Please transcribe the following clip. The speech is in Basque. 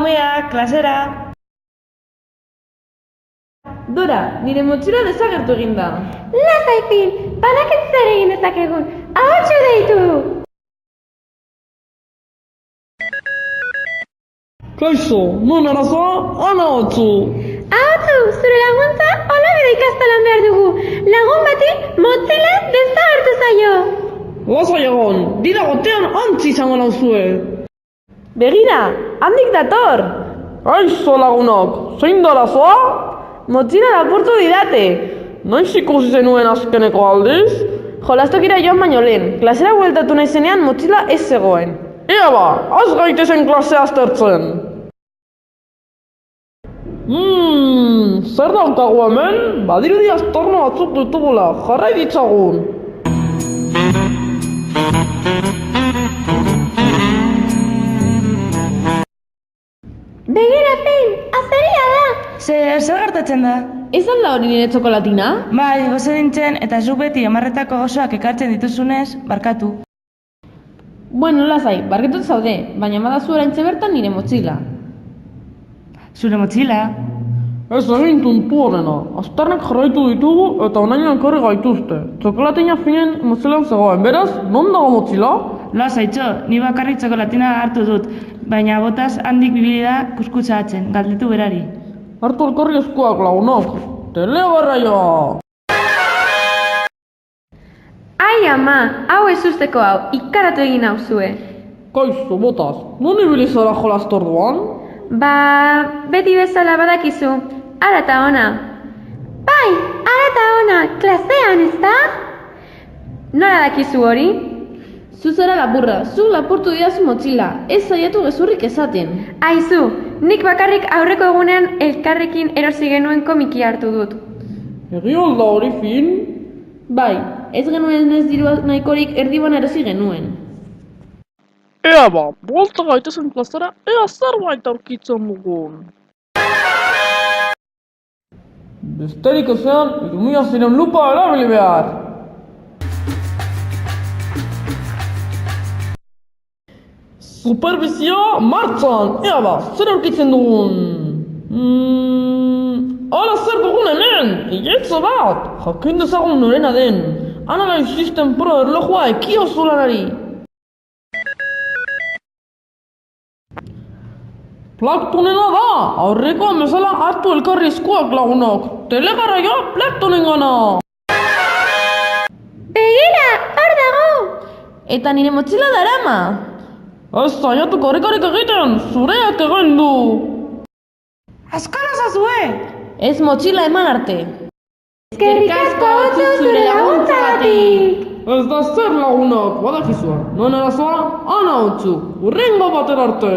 umeak, klasera. Dora, nire motxila desagertu egin da. Lasai, Fin, badakit zer egin dezakegun. Ahotsu deitu! Kaixo, non arazoa? Ana hotzu. Ahotsu, zure laguntza olabide ikastolan behar dugu. Lagun bati motzila desagertu zaio. Lasai egon, dira gotean antzi izango nauzue. Begira, handik dator. Kaixo lagunok, zein da arazoa? Motxila lapurtu didate. Noiz ikusi zenuen azkeneko aldiz? Jolastokira joan baino lehen, klasera bueltatu nahi zenean motxila ez zegoen. Ea ba, az gaitezen klasea aztertzen. Zer daukagu hemen? Badirudi aztorno batzuk ditugula, jarrai ditzagun. Begira, Fin, azeria da. Zer gertatzen da? Ez alda hori nire txokolatina? Bai, goze nintzen eta zuk beti hamarretako osoak ekartzen dituzunez, barkatu. Bueno, lasai, barketut zaude, baina badazu oraintxe bertan nire motxila. Zure motxila? Ez egin tuntuarena, aztarnak jarraitu ditugu eta onaino ekarri gaituzte. Txokolatina Finen motxilan zegoen, beraz, non dago motxila? Lasaitxo, ni bakarrik txokolatina hartu dut, baina botaz handik bibili da kuskutsa atzen, galdetu berari. Hartu elkarri eskuak lagunok, telegarraioa! Ai, ama, hau ez usteko hau, ikaratu egin hau zue. Kaixo, botaz, non ibili zara jolastorduan? Ba, beti bezala badakizu, ara eta ona. Bai, ara eta ona, klasean, ezta? Nola dakizu hori? Zu zara lapurra, zu lapurtu didazu motxila, ez saiatu gezurrik esaten. Aizu, nik bakarrik aurreko egunean elkarrekin erosi genuen komiki hartu dut. Egi alda hori Fin? Bai, ez genuen ez diru nahikorik erdiban erosi genuen. Ea ba, bolta gaitezen klasera, ea zerbait aurkitzen dugun. Besterik ezean, irumia ziren lupa erabili behar. Supervizioa martxan, ea ba, zer aurkitzen dugun? Hala zer dugun hemen, iletzo bat, jakin dezagun norena den. Analyze System Pro erlojua ekiozu lanari. Plaktonena da, aurrekoan bezala hartu elkarri eskuak lagunok. Telegarraioa Plaktonen gana. Begira, hor dago! Eta nire motxila darama. Ez zaiatu korrikarik egiten, zureak egin du. Askara zazue! Ez motxila eman arte. Eskerrik asko Ahotsu zure laguntzagatik! Ez da zer lagunak, badakizua. Non arazoa, Ana Ahotsu, hurrengo batera arte.